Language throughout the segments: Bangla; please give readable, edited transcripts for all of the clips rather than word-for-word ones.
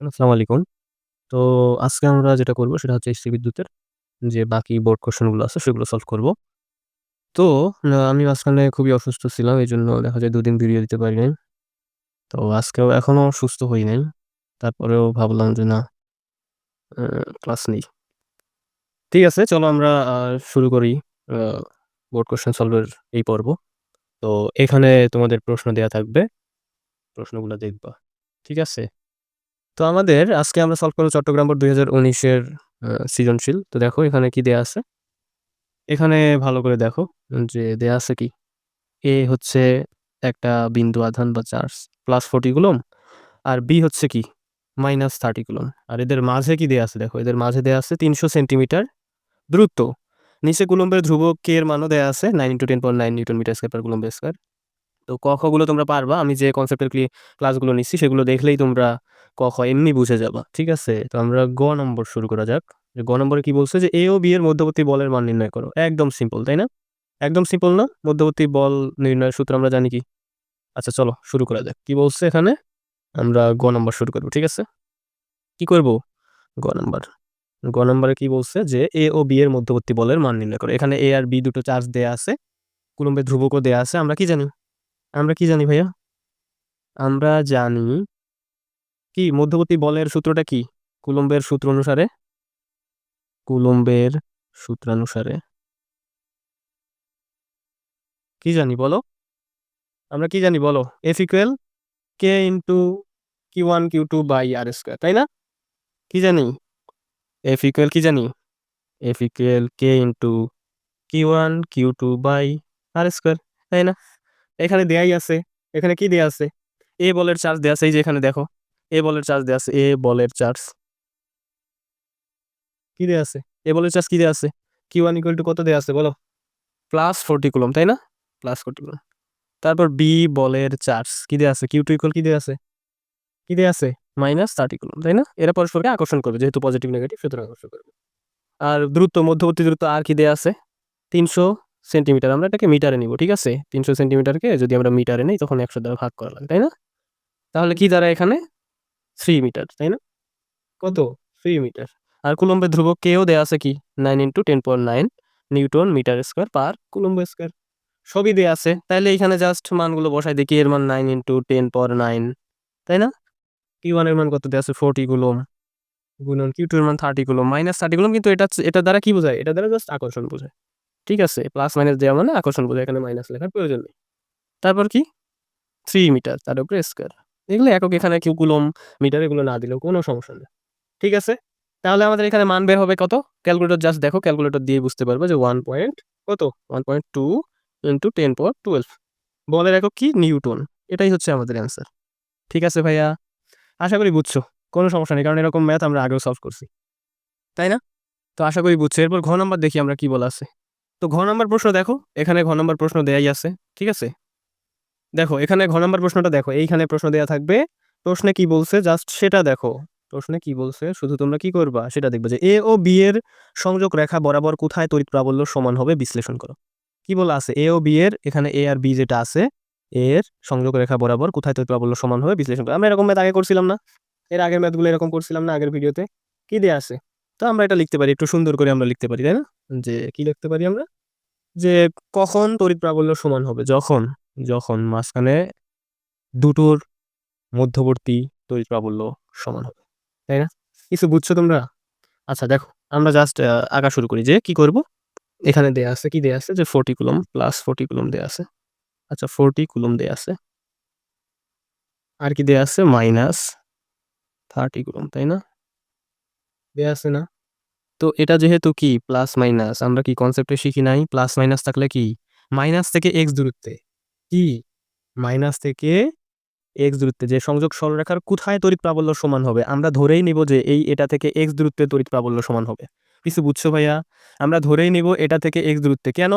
আসসালামু আলাইকুম। তো আজকে আমরা যেটা করব সেটা হচ্ছে এসি বিদ্যুতের যে বাকি বোর্ড কোয়েশ্চেন গুলো আছে সেগুলো সলভ করব। তো আমি মাঝখানে খুবই অসুস্থ ছিলাম। এজন্য দেখা যায় ২ দিন ভিডিও দিতে পারি নাই। তো আজকেও এখনো সুস্থ হই নাই। তারপরেও ভাবলাম যে না ক্লাস নেই। ঠিক আছে, চলো আমরা শুরু করি আ বোর্ড কোয়েশ্চেন সলভের এই পর্ব। তো এখানে তোমাদের প্রশ্ন দেয়া থাকবে। প্রশ্নগুলো দেখবা। ঠিক আছে? তো আমাদের আজকে আমরা সলভ করব চট্টগ্রাম বোর্ড ২০১৯ এর সৃজনশীল। তো দেখো এখানে কি দেয়া আছে? এখানে ভালো করে দেখো যে দেয়া আছে কি? A হচ্ছে একটা বিন্দু আধান বা চার্জ +40 কুলম্ব আর B হচ্ছে কি? -30 কুলম্ব। আর এদের মাঝে কি দেয়া আছে দেখো, এদের মাঝে দেয়া আছে ৩০০ সেন্টিমিটার দূরত্ব। নিচে কুলম্বের ধ্রুবক K এর মানও দেয়া আছে 9 × 10⁹ newton metre square per coulomb square. তো ক, খ গুলো তোমরা পারবা। আমি যে কনসেপ্টের ক্লাসগুলো নিচ্ছি সেগুলো দেখলেই তোমরা ক, খ এমনি বুঝে যাবা। ঠিক আছে? তো আমরা গ নম্বর শুরু করা যাক। যে গ নম্বরে কি বলছে যে A ও B এর মধ্যবর্তী বলের মান নির্ণয় করো। একদম সিম্পল, তাই না? একদম সিম্পল না? মধ্যবর্তী বল নির্ণয়ের সূত্র আমরা জানি কি? আচ্ছা চলো শুরু করা যাক। কি বলছে এখানে? আমরা গ নাম্বার শুরু করব। ঠিক আছে? কি করব? গ নাম্বার। গ নাম্বারে কি বলছে যে A ও B এর মধ্যবর্তী বলের মান নির্ণয় করো। এখানে A আর B দুটো চার্জ দেয়া আছে। কুলম্বের ধ্রুবকও দেয়া আছে। আমরা কি জানি? আমরা কি জানি ভাইয়া? আমরা জানি কি মধ্যবর্তী বলের সূত্রটা কি? কুলম্বের সূত্র অনুসারে কুলম্বের সূত্রানুসারে কি জানি বলো? আমরা কি জানি বলো? F equal K into Q1 Q2 by R square, তাই না? কি জানি? F ইকুয়াল কি জানি? F equal K into Q1 Q2 by R square, তাই না? এখানে দেয়াই আছে। এখানে কি দেয়া আছে? A বলের চার্জ দেয়া আছে, এই যে এখানে দেখো। A বলের চার্জ দেয়া আছে। A বলের চার্জ কি দেয়া আছে? A বলের চার্জ কি দেয়া আছে? Q1 ইকুয়াল টু কত দেয়া আছে বলো? +40 কুলম্ব, তাই না? +40 কুলম্ব। তারপর B বলের চার্জ কি দেয়া আছে? Q2 ইকুয়াল কি দেয়া আছে? কি দেয়া আছে? -30 কুলম্ব, তাই না? এরা পরস্পরকে আকর্ষণ করবে। যেহেতু পজিটিভ নেগেটিভ সুতরাং আকর্ষণ করবে। আর দূরত্ব, মধ্যবর্তী দূরত্ব আর কি দেয়া আছে? ৩০০ সেন্টিমিটার। আমরা এটাকে মিটারে নিব। ঠিক আছে? ৩০০ সেন্টিমিটারকে যদি আমরা মিটারে নেই তখন ১০০ দ্বারা ভাগ করা লাগে, তাই না? তাহলে কি দাঁড়ায় এখানে? 3 মিটার, তাই না? কত? 3 মিটার। আর কুলম্বের ধ্রুবক K ও দেয়া আছে কি? 9 × 10⁹ newton metre square per coulomb square. সবই দেয়া আছে। তাইলে এখানে জাস্ট মানগুলো বসাই দিই। K এর মান 9 × 10⁹, তাই না? Q1 এর মান কত দেয়া আছে? 40 কুলম্ব গুণন Q2 এর মান 30 কুলম্ব, -30 কুলম্ব, কিন্তু এটা দ্বারা কি বোঝায়? এটা দ্বারা জাস্ট আকর্ষণ বোঝায়। ঠিক আছে? প্লাস মাইনাস দেওয়া মানে আকর্ষণ বোঝায়। এখানে মাইনাস লেখার প্রয়োজন নেই। তারপর কি? 3 মিটার তার উপরে স্কয়ার। এগুলো একক, এখানে কুলম্ব, মিটার এগুলো না দিলেও কোনো সমস্যা নেই। ঠিক আছে? তাহলে আমাদের এখানে মান বের হবে কত? ক্যালকুলেটর জাস্ট দেখো, ক্যালকুলেটর দিয়ে বুঝতে পারবে যে 1 পয়েন্ট কত? 1.2 × 10⁻12। বলের একক কি? নিউটন। এটাই হচ্ছে আমাদের অ্যান্সার। ঠিক আছে ভাইয়া? আশা করি বুঝছো। কোনো সমস্যা নেই। কারণ এরকম ম্যাথ আমরা আগেও সলভ করছি। তাই না? তো আশা করি বুঝছো। এরপর ঘ নাম্বার দেখি আমরা কি বলা আছে। তো ঘ নাম্বার প্রশ্ন দেখো। এখানে ঘ নাম্বার প্রশ্ন দেয়াই আছে। ঠিক আছে? দেখো এখানে ঘ নাম্বার প্রশ্নটা দেখো। এইখানে প্রশ্ন দেয়া থাকবে। প্রশ্নে কি বলছে জাস্ট সেটা দেখো। প্রশ্নে কি বলছে শুধু তোমরা কি করবা সেটা দেখবা যে A ও B এর সংযোগ রেখা বরাবর কোথায় তড়িৎ প্রাবল্য সমান হবে বিশ্লেষণ করো। কি বলা আছে? A ও B এর, এখানে A আর B যেটা আছে, এর সংযোগ রেখা বরাবর কোথায় তড়িৎ প্রাবল্য সমান হবে বিশ্লেষণ করো। আমরা এরকম ম্যাথ আগে করছিলাম না? এর আগের ম্যাথগুলো এরকম করছিলাম না আগের ভিডিওতে? কি দেয়া আছে? তো আমরা এটা লিখতে পারি, একটু সুন্দর করে আমরা লিখতে পারি, তাই না? যে কি লিখতে পারি আমরা? যে কখন তড়িৎ প্রাবল্য সমান হবে? যখন যখন মাঝখানে দুটোর মধ্যবর্তী তড়িৎ প্রাবল্য সমান হবে, তাই না? কিছু বুঝছো তোমরা? আচ্ছা দেখো, আমরা জাস্ট আঁকা শুরু করি যে কি করব? এখানে দেয়া আছে, কি দেয়া আছে? যে 40 কুলম্ব +40 কুলম্ব দেয়া আছে। আচ্ছা 40 কুলম্ব দেয়া আছে। আর কি দেয়া আছে? -30 কুলম্ব, তাই না? দেয়া আছে না? তো এটা যেহেতু কি প্লাস মাইনাস, আমরা কি কনসেপ্টে শিখি নাই? প্লাস মাইনাস থাকলে কি? মাইনাস থেকে x দূরত্বে কি? মাইনাস থেকে x দূরত্বে যে সংযোগ সরলরেখার কোথায় তড়িৎ প্রাবল্য সমান হবে? আমরা ধরেই নিব যে এটা থেকে x দূরত্বে তড়িৎ প্রাবল্য সমান হবে। কিছু বুঝছো ভাইয়া? আমরা ধরেই নিব এটা থেকে x দূরত্বে। কেন?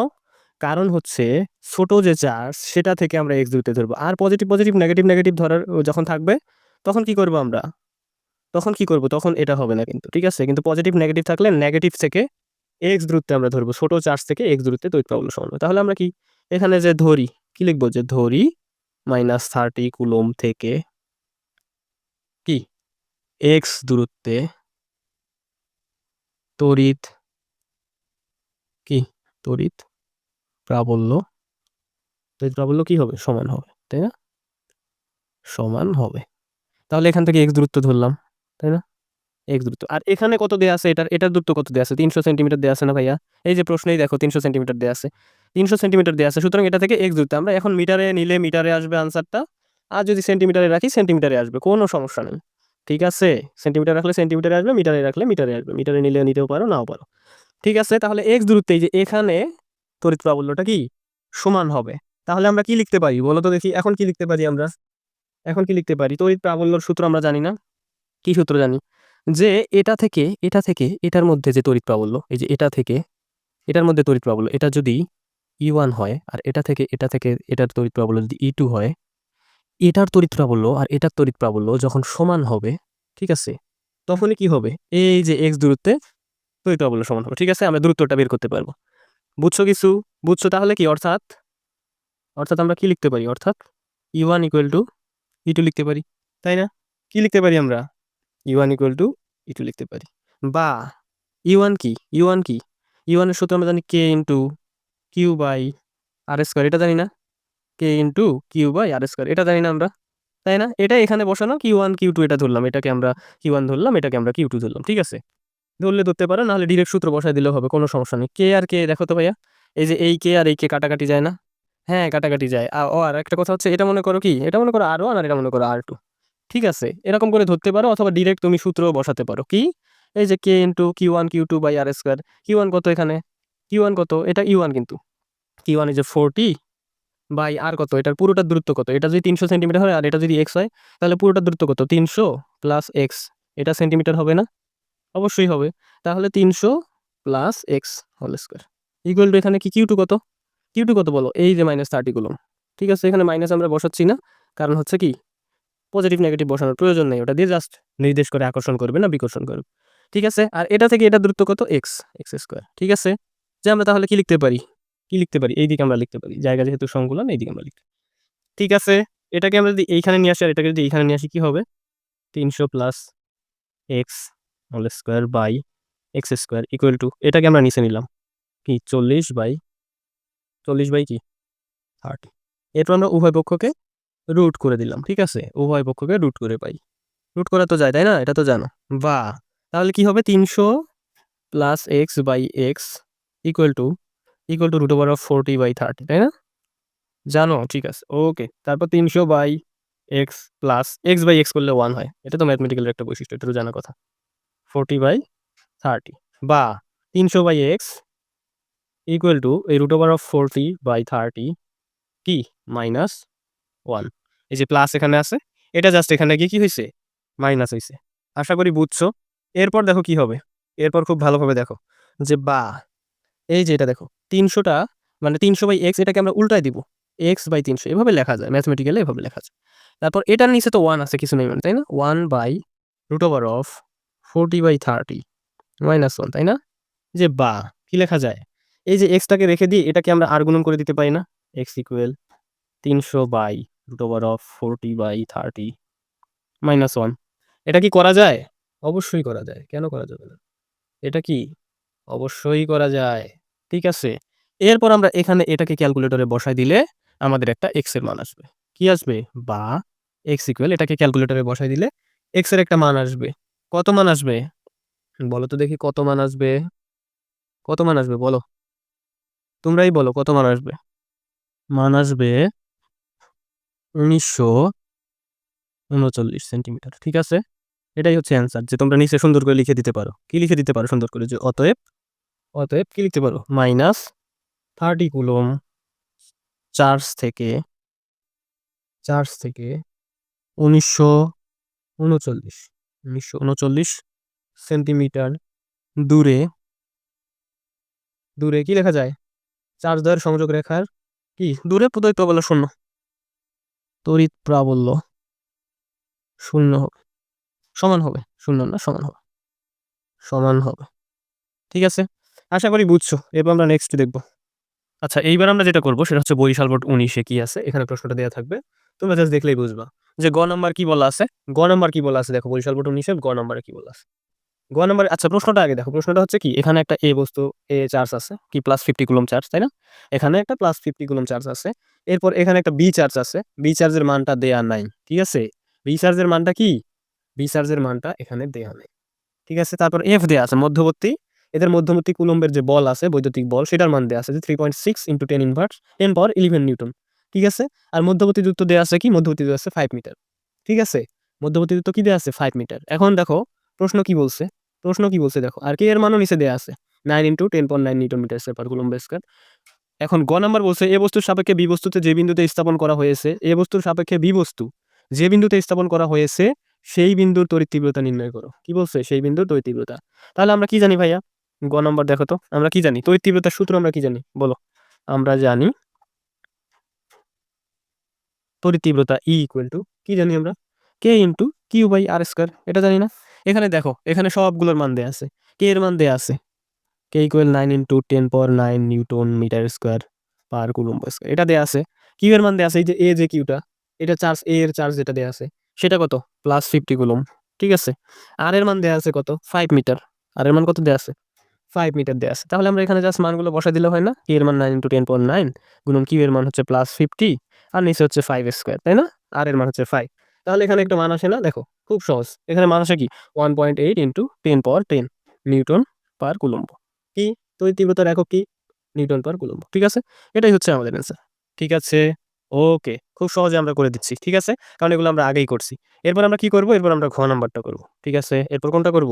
কারণ হচ্ছে ছোট যে চার্জ সেটা থেকে আমরা x দূরত্বে ধরব। আর পজিটিভ, পজিটিভ, নেগেটিভ, নেগেটিভ ধরার যখন থাকবে তখন কি করব আমরা? তখন কি করব? তখন এটা হবে না কিন্তু। ঠিক আছে? কিন্তু পজিটিভ, নেগেটিভ থাকলে নেগেটিভ থেকে x দূরত্বে আমরা ধরব। ছোট চার্জ থেকে x দূরত্বে তড়িৎ প্রাবল্য সমান হবে। তাহলে আমরা কি এখানে যে ধরি, কি লিখব? যে ধরি -30 কুলম্ব থেকে কি এক্স দূরত্বে তড়িৎ কি তড়িৎ প্রাবল্য কি হবে? সমান হবে, তাই না? সমান হবে। তাহলে এখান থেকে এক্স দূরত্ব ধরলাম, তাই না? এক্স দূরত্ব। আর এখানে কত দেয়া আছে? এটার দূরত্ব কত দেয়া আছে? 300 সেন্টিমিটার দেয়া আছে না ভাইয়া? এই যে প্রশ্নেই দেখো 300 সেন্টিমিটার দেয়া আছে। 300 সেন্টিমিটার দেয়া আছে। সুতরাং এটা থেকে এক্স দূরত্ব। আমরা এখন মিটারে নিলে মিটারে আসবে আনসারটা। আর যদি সেন্টিমিটারে রাখি সেন্টিমিটারে আসবে। কোনো সমস্যা নেই। ঠিক আছে? সেন্টিমিটার রাখলে সেন্টিমিটারে আসবে, মিটারে রাখলে মিটারে আসবে। মিটারে নিলে নিতেও পারো, নাও পারো। ঠিক আছে? তাহলে এক্স দূরত্বে এই যে এখানে তড়িৎ প্রাবল্যটা কি সমান হবে। তাহলে আমরা কি লিখতে পারি বলো তো দেখি? এখন কি লিখতে পারি আমরা? এখন কি লিখতে পারি? তড়িৎ প্রাবল্যর সূত্র আমরা জানি না। কি সূত্র জানি? যে এটা থেকে এটার মধ্যে যে তড়িৎ প্রাবল্য, এই যে এটা থেকে এটার মধ্যে তড়িৎ প্রাবল্য, এটা যদি E1 হয় আর এটা থেকে এটার তড়িৎ প্রাবল্য যদি E2 হয়, এটার তড়িৎ প্রাবল্য আর এটার তড়িৎ প্রাবল্য যখন সমান হবে, ঠিক আছে? তখনই কি হবে? এই যে x দূরত্বে তড়িৎ প্রাবল্য সমান হবে। ঠিক আছে? আমরা দূরত্বটা বের করতে পারবো। বুঝছো কিছু? বুঝছো তাহলে কি? অর্থাৎ আমরা কি লিখতে পারি? অর্থাৎ E1 = E2 লিখতে পারি, তাই না? কি লিখতে পারি আমরা? E1 = E2 লিখতে পারি। বা E1 কি? E1 এর সূত্র আমরা জানি K into Q by R square, এটা জানি না? K into Q by R square, এটা জানি না আমরা, তাই না? এটা এখানে বসানো Q1 Q2 এটা ধরলাম, এটাকে আমরা Q1 ধরলাম, এটাকে আমরা Q2 ধরলাম। ঠিক আছে? ধরলে ধরতে পারো, নাহলে ডিরেক্ট সূত্র বসায় দিলেও হবে, কোনো সমস্যা নেই। কে আর কে দেখো তো ভাইয়া, এই যে এই কে আর এই কে কাটাকাটি যায় না? হ্যাঁ, কাটাকাটি যায়। আর একটা কথা হচ্ছে, এটা মনে করো কি? এটা মনে করো R1 আর এটা মনে করো R2। ঠিক আছে? এরকম করে ধরতে পারো, অথবা ডিরেক্ট তুমি সূত্র বসাতে পারো। কি? এই যে K into Q1 Q2 by R square. Q1 কত এখানে? Q1 কত? এটা E1 কিন্তু। Q1 is 40 বাই আর কত? এটার পুরোটার দূরত্ব কত? এটা যদি 300 সেন্টিমিটার হয় আর এটা যদি x হয়, তাহলে পুরোটার দূরত্ব কত? 300 প্লাস x। এটা সেন্টিমিটার হবে না? অবশ্যই হবে। তাহলে 300 plus X whole square equal to এখানে কি Q2 কত? Q2 কত বলো? এই যে -30 কুলম্ব। ঠিক আছে? এখানে মাইনাস আমরা বসাচ্ছি না, কারণ হচ্ছে কি, পজিটিভ নেগেটিভ বসানোর প্রয়োজন নেই। ওটা দিয়ে জাস্ট নির্দেশ করে আকর্ষণ করবে না বিকর্ষণ করবে। ঠিক আছে? আর এটা থেকে এটা দূরত্ব কত? X square. ঠিক আছে? যে আমরা তাহলে কি লিখতে পারি? এইদিকে আমরা লিখতে পারি। জায়গা যেহেতু সংকুলন, এইদিকে আমরা লিখতে পারি। ঠিক আছে? এটাকে আমরা যদি এইখানে নিয়ে আসি আর এটাকে যদি এইখানে নিয়ে আসি, কি হবে? 300 plus X whole square by X square equal to, এটাকে আমরা নিচে নিলাম কি 40 বাই কি 30। এরপর আমরা উভয় পক্ষকে রুট করে দিলাম। ঠিক আছে? উভয় পক্ষকে রুট করে পাই। রুট করা তো যায়, তাই না? এটা তো জানো। বা তাহলে কি হবে? 300 plus X by X equal to √40/30, তাই না? জানো? ঠিক আছে, ওকে। তারপর 300 by X plus X by X করলে 1 হয়। এটা তো ম্যাথমেটিক্যাল একটা বৈশিষ্ট্য, এটা তো জানা কথা। 40/30 বা 300 বাই এক্স ইকুয়াল টু এই √40/30 কি মাইনাস 1। এই যে প্লাস এখানে আছে, এটা জাস্ট এখানে গিয়ে কি হয়েছে? মাইনাস হয়েছে। আশা করি বুঝছো। এরপর দেখো কি হবে? এরপর খুব ভালোভাবে দেখো যে এই যে এটা দেখো 300টা মানে 300 বাই এক্স, এটাকে আমরা উল্টায় দিব। এক্স বাই 300 এভাবে লেখা যায়, ম্যাথমেটিক্যালি এভাবে লেখা যায়। তারপর এটার নিচে তো 1 আছে, কিছু নেই মানে, তাই না? 1/√40/30 মাইনাস 1, তাই না? যে কি লেখা যায়? এই যে এক্সটাকে রেখে দিয়ে এটাকে আমরা আর গুণন করে দিতে পারি না? X equal 300/√40/30 minus 1। এটা কি করা যায়? অবশ্যই করা যায়। কেন করা যাবে না? এটা কি অবশ্যই করা যায়। ঠিক আছে? এরপর আমরা এখানে এটাকে ক্যালকুলেটরে বসায় দিলে আমাদের একটা এক্স এর মান আসবে। কি আসবে? বা এক্স ইকুয়াল, এটাকে ক্যালকুলেটরে বসায় দিলে এক্স এর একটা মান আসবে। কত মান আসবে? বলো তো দেখি কত মান আসবে? কত মান আসবে বলো? তোমরাই বলো কত মান আসবে? মান আসবে 1939 সেন্টিমিটার। ঠিক আছে? এটাই হচ্ছে অ্যান্সার, যে তোমরা নিচে সুন্দর করে লিখে দিতে পারো। কি লিখে দিতে পারো সুন্দর করে? যে অতএব কি লিখতে পারো? -30 কুলম্ব চার্জ থেকে 1939 সেন্টিমিটার দূরে কি লেখা যায়? চার্জ দ্বয়ের সংযোগ রেখার কি দূরে তড়িৎ প্রাবল্য শূন্য। তড়িৎ প্রাবল্য শূন্য হবে, সমান হবে, শূন্য না, সমান হবে। ঠিক আছে? আশা করি বুঝছো। এবার আমরা নেক্সট দেখব। আচ্ছা, এইবার আমরা যেটা করব সেটা হচ্ছে বরিশাল বোর্ড 19-এ কি আছে, এখানে প্রশ্নটা দেয়া থাকবে। তোমরা জাস্ট দেখলেই বুঝবা। যে গ নাম্বার কি বলা আছে, গ নাম্বার কি বলা আছে দেখো, বরিশাল পটল নিষেধ, গ নাম্বারে কি বলা আছে। গ নাম্বার, আচ্ছা প্রশ্নটা আগে দেখো, প্রশ্নটা হচ্ছে কি, এখানে একটা এ বস্তু, এ চার্জ আছে কি +50 কুলম্ব চার্জ, তাই না? এখানে একটা +50 কুলম্ব চার্জ আছে। এরপর এখানে একটা বি চার্জ আছে, বি চার্জের মানটা দেয়া নাই, ঠিক আছে? বি চার্জের মানটা কি, বি চার্জের মানটা এখানে দেয়া নাই, ঠিক আছে? তারপর এফ দেয়া আছে মধ্যবর্তী, এদের মধ্যবর্তী কুলম্বের যে বল আছে, বৈদ্যুতিক বল, সেটার মান দেয়া আছে যে 3.6 × 10 ইনভার্স 10 পাওয়ার 11 নিউটন, ঠিক আছে? আর মধ্যবর্তী দূরত্ব দেয়া আছে কি, মধ্যবর্তী দূরত্ব আছে 5 মিটার, ঠিক আছে? মধ্যবর্তী দূরত্ব কি দেয়া আছে, 5 মিটার। এখন দেখো প্রশ্ন কি বলছে, প্রশ্ন কি বলছে দেখো, আর কে এর মানও নিচে দেয়া আছে 9 × 10⁻৯ নিউটন মিটার/কুলম্ব স্কয়ার। এখন গ নাম্বার বলছে এ বস্তুর সাপেক্ষে বি বস্তুতে যে বিন্দুতে স্থাপন করা হয়েছে, এ বস্তুর সাপেক্ষে বি বস্তু যে বিন্দুতে স্থাপন করা হয়েছে সেই বিন্দুর তড়িৎ তীব্রতা নির্ণয় করো। কি বলছে, সেই বিন্দুর তড়িৎ তীব্রতা। তাহলে আমরা কি জানি ভাইয়া, গ নাম্বার দেখো তো, আমরা কি জানি, তড়িৎ তীব্রতার সূত্র আমরা কি জানি বলো? আমরা জানি তড়িৎ তীব্রতা কি জানি আমরা, K × Q/r², এটা জানি না? এখানে দেখো, এখানে সবগুলোর মান দেয়া আছে, কে এর মান দেয়া আছে, K = 9 × 10⁻৯ নিউটন মিটার স্কয়ার/কুলম্ব স্কয়ার, এটা দেয়া আছে। কিউ এর মান দেয়া আছে, এই যে এ, যে কিউটা, এটা চার্জ, এ এর চার্জ যেটা দেয়া আছে সেটা কত, +50 কুলম্ব, ঠিক আছে? আর এর মান দেয়া আছে কত, 5 মিটার, আর এর মান কত দেয়া আছে, 5 মিটার দেয়া আছে। তাহলে আমরা এখানে জাস্ট মানগুলো বসাই দিলে হয় না? কে এর মান 9 × 10⁻৯ গুণন কিউ এর মান হচ্ছে +50, আর নিচে হচ্ছে 5 স্কয়ার, তাই না? আর এর মান হচ্ছে 5। তাহলে এখানে একটা মান আসে না, দেখো খুব সহজ, এখানে মান আসে কি, 1.8 × 10⁻10 নিউটন পার কুলম্ব। কি, তড়িৎ তীব্রতার একক কি, নিউটন পার কুলম্ব, ঠিক আছে? এটাই হচ্ছে আমাদের অ্যান্সার, ঠিক আছে? ওকে, খুব সহজে আমরা করে দিচ্ছি, ঠিক আছে? কারণ এগুলো আমরা আগেই করছি। এরপর আমরা কি করব, এরপর আমরা ঘ নাম্বারটা করব, ঠিক আছে? এরপর কোনটা করব,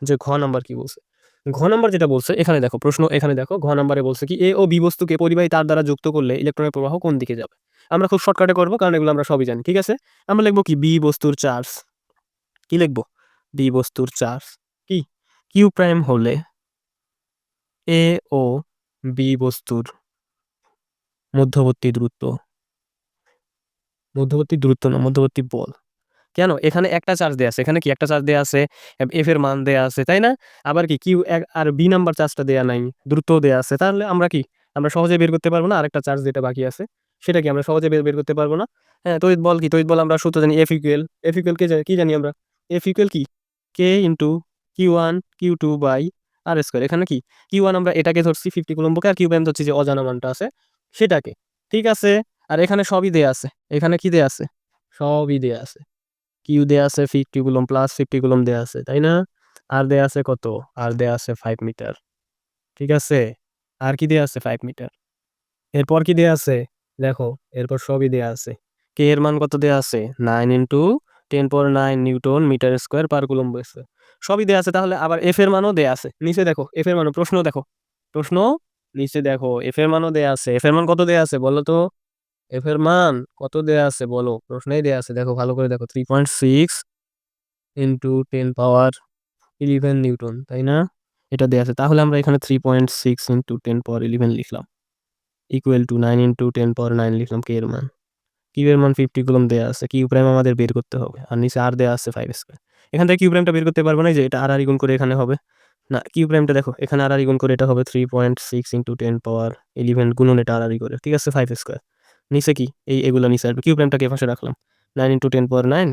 যে ঘ নাম্বার কি বলছে। ঘ নাম্বার যেটা বলছে, এখানে দেখো প্রশ্ন, এখানে দেখো ঘ নাম্বারে বলছে কি, এ ও বি বস্তুকে পরিবাহী তার দ্বারা যুক্ত করলে ইলেকট্রনের প্রবাহ কোন দিকে যাবে। আমরা খুব শর্টকাটে করব, কারণ এগুলো আমরা সবই জানি, ঠিক আছে? আমরা লিখবো কি, বি বস্তুর চার্জ, কি লিখবো, বি বস্তুর চার্জ কি, কিউ প্রাইম হলে এ ও বি বস্তুর মধ্যবর্তী দূরত্ব, মধ্যবর্তী দূরত্ব না, মধ্যবর্তী বল। কেন, এখানে একটা চার্জ দেয়া আছে, এখানে কি একটা চার্জ দেয়া আছে, এফ এর মান দেয়া আছে, তাই না? আবার কি কিউ আর বি নাম্বার চার্জটা দেয়া নাই, দূরত্বও দেয়া আছে। তাহলে আমরা কি, আমরা সহজে বের করতে পারবো না আরেকটা চার্জ যেটা বাকি আছে, সেটা কি আমরা সহজে বের করতে পারবো না? হ্যাঁ, তড়িৎ বল কি, তড়িৎ বল আমরা সূত্র জানি, এফ ইকুয়াল কি জানি আমরা, এফ ইকুয়াল কি, K × Q1 Q2/r²। এখানে কি, Q1 আমরা এটাকে ধরছি 50 কুলম্বকে, আর Q1 ধরছি যে অজানা মানটা আছে সেটাকে, ঠিক আছে? আর এখানে সবই দেয়া আছে, এখানে কি দেয়া আছে, সবই দেয়া আছে। কিউ দেয়া আছে 50 কুলম্ব, +50 কুলম্ব দেয়া আছে, তাই না? আর দেয়া আছে কত, আর দেয়া আছে 5 মিটার, ঠিক আছে? আর কি দেয়া আছে, 5 মিটার। এরপর কি দেয়া আছে, দেখো এরপর সবই দেয়া আছে। কে এর মান কত দেয়া আছে, 9 × 10⁻৯ newton metre square per coulomb square, সবই দেয়া আছে। তাহলে আবার এফ এর মানও দেয়া আছে, নিচে দেখো এফ এর মানও, প্রশ্ন দেখো, প্রশ্ন নিচে দেখো এফ এর মানও দেয়া আছে। এফ এর মান কত দেয়া আছে বলো তো, এফ এর মান কত দেয়া আছে বলো, প্রশ্নেই দেয়া আছে, দেখো ভালো করে দেখো, 3.6 × 10⁻11 নিউটন, তাই না? এটা দেয়া আছে। তাহলে আমরা এখানে 3.6 × 10⁻11 লিখলাম, =9 × 10⁻9 লিখলাম কে এর মান। কিউ এর মান 50 কুলম্ব দেয়া আছে, কিউ প্রাইম আমাদের বের করতে হবে, আর নিচে আর দেয়া আছে 5 স্কয়ার। এখান থেকে কিউ প্রাইমটা বের করতে পারবো না, এই যে এটা আর গুণ করে এখানে হবে না, কিউ প্রাইমটা দেখো এখানে আর গুণ করে এটা হবে 3.6 × 10⁻11 গুণন এটা আর করে, ঠিক আছে, 5 স্কয়ার। নিচে কি, এগুলো নিচে আসবে, কিউ প্রাইমটাকে পাশে রাখলাম, 9 × 10⁻9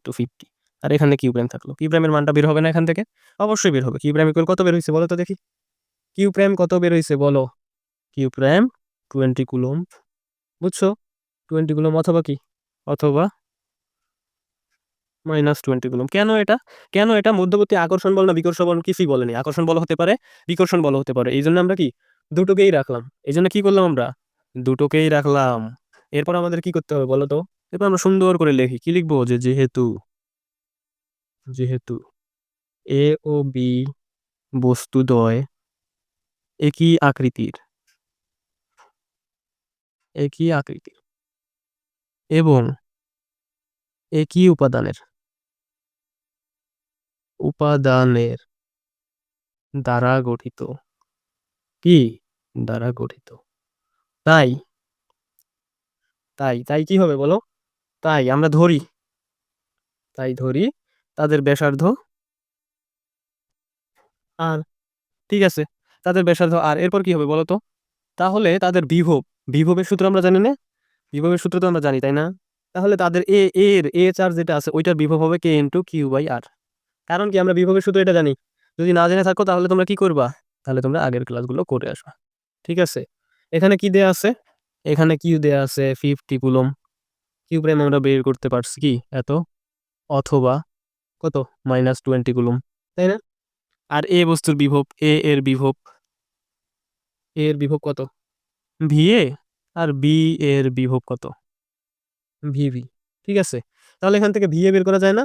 × 50, আর এখানে কিউ প্রাইম থাকলো। কিউ প্রাইমের মানটা বের হবে না এখান থেকে, অবশ্যই বের হবে। কিউ প্রাইম ইকুয়াল কত বের হয়েছে বলো তো দেখি, কিউ প্রাইম কত বের হয়েছে বলো, কিউ প্রাইম 20 কুলম্ব, বুঝছো? 20 কুলম্ব, অথবা কি, অথবা -20 কুলম্ব। কেন এটা, কেন এটা মধ্যবর্তী আকর্ষণ বল না বিকর্ষণ বল, কিছুই বলেনি। আকর্ষণ বল হতে পারে, বিকর্ষণ বল হতে পারে, এই জন্য আমরা কি দুটোকেই রাখলাম। এই জন্য কি করলাম আমরা, দুটোকেই রাখলাম। এরপর আমাদের কি করতে হবে বলো তো, এরপর আমরা সুন্দর করে লিখি, কি লিখবো, যে যেহেতু, যেহেতু এ ও বি বস্তুদ্বয় একই আকৃতির, একই আকৃতির এবং একই উপাদানের, উপাদানের দ্বারা গঠিত, কি, দ্বারা গঠিত, তাই, তাই তাই কি হবে বলো, তাই আমরা ধরি, তাই ধরি তাদের ব্যাসার্ধ আর, ঠিক আছে, তাদের ব্যাসার্ধ আর, এরপর কি হবে বলো তো, তাহলে তাদের বিভব, বিভবের সূত্র আমরা জানি না, বিভবের সূত্র তো আমরা জানি, তাই না? তাহলে তাদের এ চার্জ যেটা আছে ওইটার বিভব হবে কে ইন্টু কিউ বাই আর। কারণ কি আমরা বিভবের সূত্র এটা জানি। যদি না জেনে থাকো তাহলে তোমরা কি করবা, তাহলে তোমরা আগের ক্লাসগুলো করে আসবা। ঠিক আছে, এখানে কি দেয়া আছে, এখানে কিউ দেয়া আছে 50 কুলম। কিউ প্রাইম আমরা বের করতে পারছি কি এত, অথবা কত -20 কুলম, তাই না? আর এ বস্তুর বিভব, এর বিভব, এর বিভব কত ভিএ, আর বি এর বিভব কত ভিভি। ঠিক আছে, তাহলে এখান থেকে ভিএ বের করা যায় না,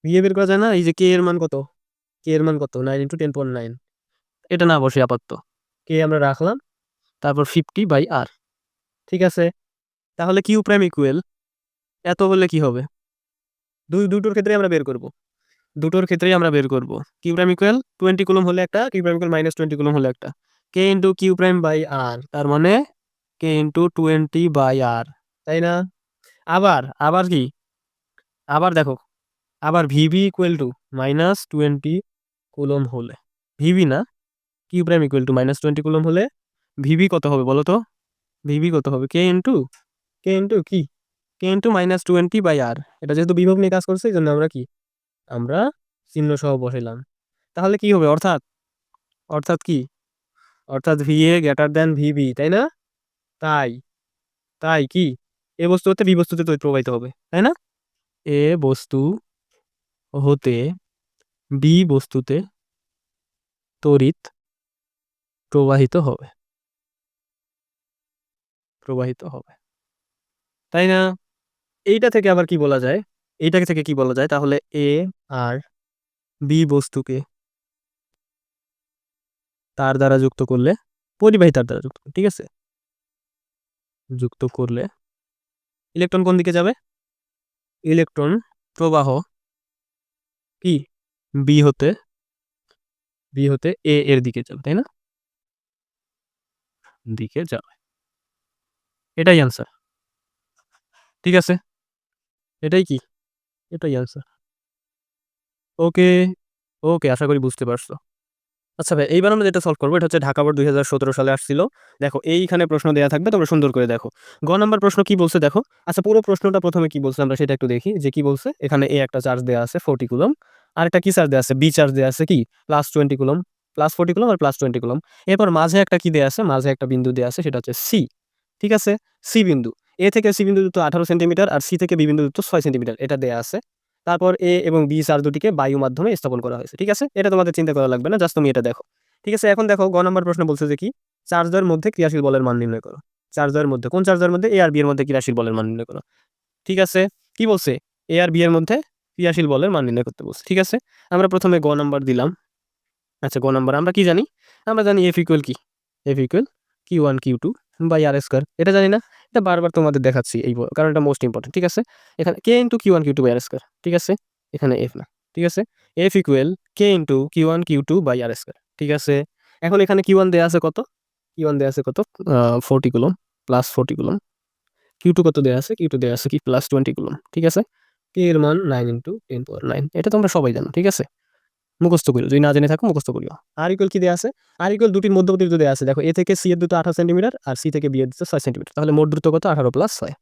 ভিএ বের করা যায় না। এই যে কে এর মান কত, কে এর মান কত 9 × 10⁹, এটা না বসে আপাতত কে আমরা রাখলাম, তারপর 50/r। ঠিক আছে, তাহলে কিউ প্রাইম ইকুয়াল এত হলে কি হবে, দুটোর ক্ষেত্রে আমরা বের করব, দুটোর ক্ষেত্রেই আমরা বের করব। কিউ প্রাইম ইকুয়াল 20 কুলম হলে একটা, কিউ প্রাইম ইকুয়াল -20 কুলম হলে একটা। কে ইন্টু কিউ প্রাইম বাই আর, তার মানে কে ইন্টু 20/r, তাই না? আবার আবার কি, আবার দেখো, আবার ভিভি ইকুয়াল টু -20 কুলম হলে, ভিভি না, Q prime equal to -20 coulomb হলে ভিভি কত হবে বলো তো, ভিভি কত হবে কে ইন্টু কি, কে ইন্টু -20/r। এটা যেহেতু বিভব নিয়ে কাজ করছে এই জন্য আমরা কি, আমরা চিহ্ন সহ বসাইলাম। তাহলে কি হবে, অর্থাৎ অর্থাৎ কি, অর্থাৎ ভিএ গ্রেটার দ্যান ভিবি, তাই না? তাই তাই কি, এ বস্তু হতে বি বস্তুতে তড়িৎ প্রবাহিত হবে, তাই না? এ বস্তু হতে বি বস্তুতে তড়িৎ প্রবাহিত হবে, প্রবাহিত হবে, তাই না? এইটা থেকে আবার কি বলা যায়, এইটা থেকে কি বলা যায়, তাহলে এ আর বি বস্তুকে তার দ্বারা যুক্ত করলে, পরিবাহী তার দ্বারা যুক্ত, ঠিক আছে, যুক্ত করলে ইলেকট্রন কোন দিকে যাবে, ইলেকট্রন প্রবাহ কি বি হতে, বি হতে এ এর দিকে যাবে, তাই না? দিকে যাবে, এটাই আনসার। ঠিক আছে, এটাই কি, এটাই আনসার। ওকে, ওকে, আশা করি বুঝতে পারছো। আচ্ছা ভাই, এইবার আমরা যেটা সলভ করবো এটা হচ্ছে ঢাকা বোর্ড 2017 সালে আসছিল। দেখো এইখানে প্রশ্ন দেওয়া থাকবে, তোমরা সুন্দর করে দেখো। গ নাম্বার প্রশ্ন কি বলছে দেখো। আচ্ছা, পুরো প্রশ্নটা প্রথমে কি বলছে আমরা সেটা একটু দেখি, যে কি বলছে। এখানে এ একটা চার্জ দেওয়া আছে 40 কুলম, আর একটা কি চার্জ দেওয়া আছে, বি চার্জ দেওয়া আছে কি +20 কুলম, +40 কুলম আর +20 কুলম। এরপর মাঝে একটা কি দেওয়া আছে, মাঝে একটা বিন্দু দেওয়া আছে, সেটা হচ্ছে সি। ঠিক আছে, সি বিন্দু, এ থেকে সি বিন্দু দূরত্ব 18 সেন্টিমিটার, আর সি থেকে বি বিন্দু দূরত্ব 6 সেন্টিমিটার, এটা দেওয়া আছে। তারপর এ এবং বি চার্জ দুটিকে বায়ু মাধ্যমে স্থাপন করা হয়েছে। ঠিক আছে, এটা তোমাদের চিন্তা করা লাগবে না, জাস্ট তুমি এটা দেখো। ঠিক আছে, এখন দেখো গ নাম্বার প্রশ্ন বলছে যে কি, চার্জের মধ্যে ক্রিয়াশীল বলের মান নির্ণয় করো। চার্জের মধ্যে, কোন চার্জের মধ্যে, এ আর বি এর মধ্যে ক্রিয়াশীল বলের মান নির্ণয় করো। ঠিক আছে, কি বলছে, এ আর বি এর মধ্যে ক্রিয়াশীল বলের মান নির্ণয় করতে বলছে। ঠিক আছে, আমরা প্রথমে গ নাম্বার দিলাম। আচ্ছা, গ নাম্বার আমরা কি জানি, আমরা জানি এফ ইকুয়াল কি, এফ ইকুয়াল Q1 Q2/r², এটা জানি না, এটা বারবার তোমাদের দেখাচ্ছি এই কারণ এটা মোস্ট ইম্পর্টেন্ট। ঠিক আছে, এখানে K × Q1 Q2/r², ঠিক আছে, এখানে এফ না। ঠিক আছে, F equal K × Q1 Q2/r²। ঠিক আছে, এখন এখানে Q1 দেয়া আছে কত, Q1 দেয়া আছে কত 40 কুলম, +40 কুলম। Q2 কত দেয়া আছে, Q2 দেয়া আছে কি +20 কুলম। ঠিক আছে, K এর মান 9 × 10⁹, এটা তোমরা সবাই জানো। ঠিক আছে, মুখস্থ করিও, যদি না জেনে থাকো মুখস্থ করিও। আর ইকুয়াল কি দেয়া আছে, আর ইকুয়াল দুটির মধ্যবর্তী দূরত্ব দেয়া আছে। দেখো, এ থেকে সি এর দূরত্ব 18 সেন্টিমিটার, আর সি থেকে বি এর দূরত্ব 6 সেন্টিমিটার। তাহলে মোট দূরত্ব কত, 18 + 6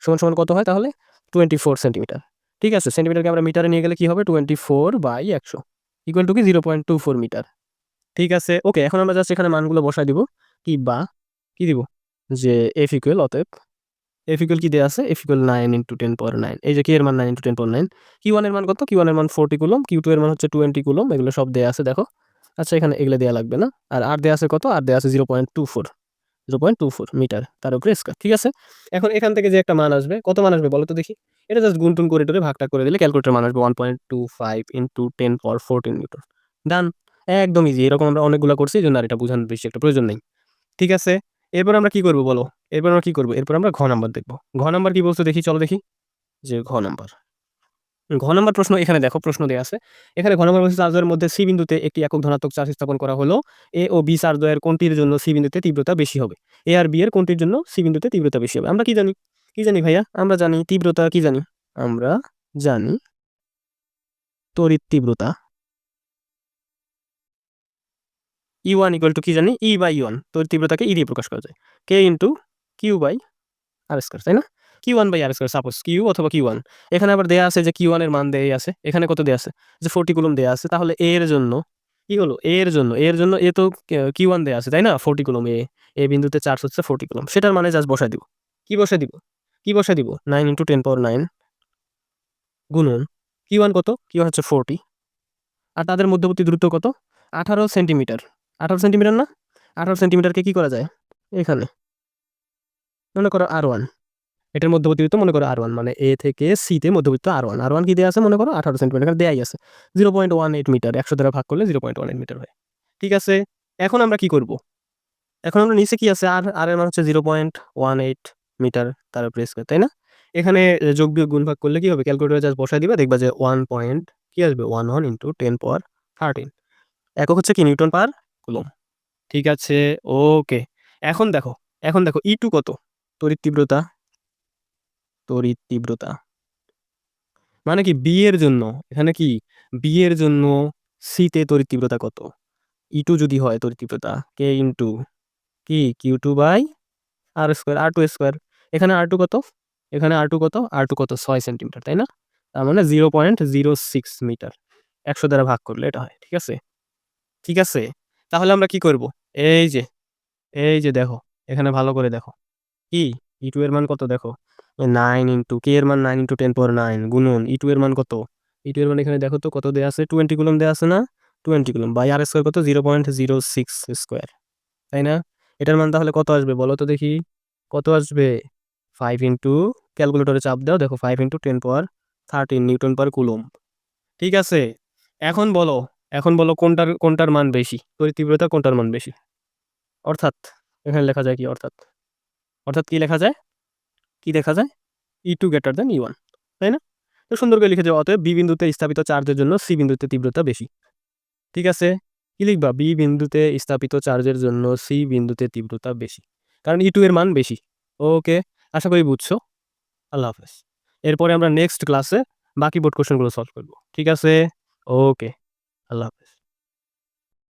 সমান সমান কত হয়, তাহলে 24 সেন্টিমিটার। ঠিক আছে, সেন্টিমিটারকে আমরা মিটারে নিয়ে গেলে কি হবে, 24/100 ইকুয়াল টু কি 0.24 মিটার। ঠিক আছে, ওকে, এখন আমরা জাস্ট এখানে মানগুলো বসাই দিব, কি বা কি দিব, যে এফ ইকুয়াল, অতএব এফ ইকুয়াল কি দেয়া আছে, এফ ইকুয়াল 9 × 10⁹, এই যে কে এর মান 9 × 10⁹। কিউ1 এর মান কত, কিউ1 এর মান 40 কুলম, কিউ2 এর মান হচ্ছে 20 কুলম, এগুলো সব দেয়া আছে দেখো। আচ্ছা, এখানে এগুলো দেয়া লাগবে না। আর দেয়া আছে কত, আর দেয়া আছে 0.24 মিটার তার উপরে স্কয়ার। ঠিক আছে, এখন এখান থেকে যে একটা মান আসবে, কত মান আসবে বলো তো দেখি, এটা জাস্ট গুণটুন করে টরে ভাগটা করে দিলে ক্যালকুলেটর মান আসবে 1.25 × 10⁻14 নিউটন। ডান, একদম ইজি। এরকম আমরা অনেকগুলো করছি, এই জন্য আর এটা বোঝানোর বেশি একটা প্রয়োজন নেই। ঠিক আছে, এরপর আমরা কি করব বলো, এরপর আমরা কি করব, এরপর আমরা ঘ নাম্বার দেখবো। ঘ নাম্বার কি বলছো দেখি, চলো দেখি, যে ঘ নাম্বার প্রশ্ন। এখানে দেখো প্রশ্ন দেয়া আছে, এখানে ঘ নাম্বার বলছে চার্জের মধ্যে সি বিন্দুতে একটি একক ধনাত্মক চার্জ স্থাপন করা হলো, এ ও বি চার্জ দ্বয়ের কোনটির জন্য সি বিন্দুতে তীব্রতা বেশি হবে, এ আর বি এর কোনটির জন্য সি বিন্দুতে তীব্রতা বেশি হবে। আমরা কি জানি, কি জানি ভাইয়া, আমরা জানি তীব্রতা, কি জানি, আমরা জানি তড়িৎ তীব্রতা E1 ইকুয়াল টু কি জানি, E/E1, তড়িৎ তীব্রতাকে ই দিয়ে প্রকাশ করা যায়, K × Q/r², তাই না? কিউ1 by R square, suppose Q অথবা কিউ1। এখানে আবার দেয়া আছে যে কিউ1 এর মান দেয়া আছে, এখানে কত দেয়া আছে, যে 40 কুলম দেয়া আছে। তাহলে এর জন্য কি হলো, এর জন্য এ তো কিউ1 দেয়া আছে তাই না, 40 কুলম। এ বিন্দুতে চার্জ হচ্ছে 40 কুলম, সেটার মানে জাস্ট বসাই দিব। কি বসাই দিব 9 × 10⁹ গুণন কিউ1 কত, কিউ1 হচ্ছে 40, আর তাদের মধ্যবর্তী দূরত্ব কত, 18 সেন্টিমিটার। 18 সেন্টিমিটার না, 18 সেন্টিমিটারকে কি করা যায়, এখানে মনে করো R1, এটার মধ্যবর্তী দূরত্ব মনে করো R1, মানে এ থেকে সি তে মধ্যবর্তী R1, R1 কি দেয়া আছে মনে করো 18 সেন্টিমিটার, এখানে দেয়াই আছে 0.18 মিটার, 100 দ্বারা ভাগ করলে 0.18 মিটার হয়। ঠিক আছে, এখন আমরা কি করব, এখন আমরা নিচে কি আছে, আর এর মান হচ্ছে 0.18 মিটার তার উপরে স্কয়ার, তাই না। এখানে যোগ বিয়োগ গুণ ভাগ করলে কি হবে, ক্যালকুলেটরে জাস্ট বসাই দিবা, দেখবা যে 1 পয়েন্ট কি আসবে, 11 × 10⁻13, একক হচ্ছে কি নিউটন পার কুলম। ঠিক আছে, ওকে। এখন দেখো, E2 কত, তড়িৎ তীব্রতা, মানে কি বি এর জন্য, এখানে কি বি এর জন্য সি তে তড়িৎ তীব্রতা কত, E2 যদি হয় তড়িৎ তীব্রতা কে into k Q two by R square, r two square. এখানে আর টু কত, আর টু কত 6 সেন্টিমিটার, তাই না। তার মানে 0.06 মিটার, 100 দ্বারা ভাগ করলে এটা হয়। ঠিক আছে, তাহলে আমরা কি করব, এই যে দেখো, এখানে ভালো করে দেখো, কি E2 এর মান কত দেখো, 9 ইন্টু কে এর মান 9 × 10⁹ গুণন E2 এর মান কত, E2 এর মান এখানে দেখো তো কত দেয়া আছে, 20 কুলম দেয়া আছে না, 20 কুলম বাই আর স্কোয়ার কত, 0.06 স্কোয়ার, তাই না। এটার মান তাহলে কত আসবে বলো তো দেখি, কত আসবে, 5 ইন্টু, ক্যালকুলেটরে চাপ দাও, দেখো 5 × 10⁻13 নিউটন পার কুলম। ঠিক আছে, এখন বলো, কোনটার মান বেশি, তড়িৎ তীব্রতা কোনটার মান বেশি, অর্থাৎ এখানে লেখা যায় কি, অর্থাৎ কি লেখা যায়, কি দেখা যায়, E2 গ্রেটার দেন E1, তাই না। তো সুন্দর করে লিখে যাও, অতএব বি বিন্দুতে স্থাপিত চার্জের জন্য সি বিন্দুতে তীব্রতা বেশি। ঠিক আছে, কি লিখবা, বি বিন্দুতে স্থাপিত চার্জের জন্য সি বিন্দুতে তীব্রতা বেশি, কারণ E2 এর মান বেশি। ওকে, আশা করি বুঝছো। আল্লাহ হাফেজ। এরপরে আমরা নেক্সট ক্লাসে বাকি বোর্ড কোশ্চেনগুলো সলভ করব। ঠিক আছে, ওকে, আল্লাহ হাফেজ।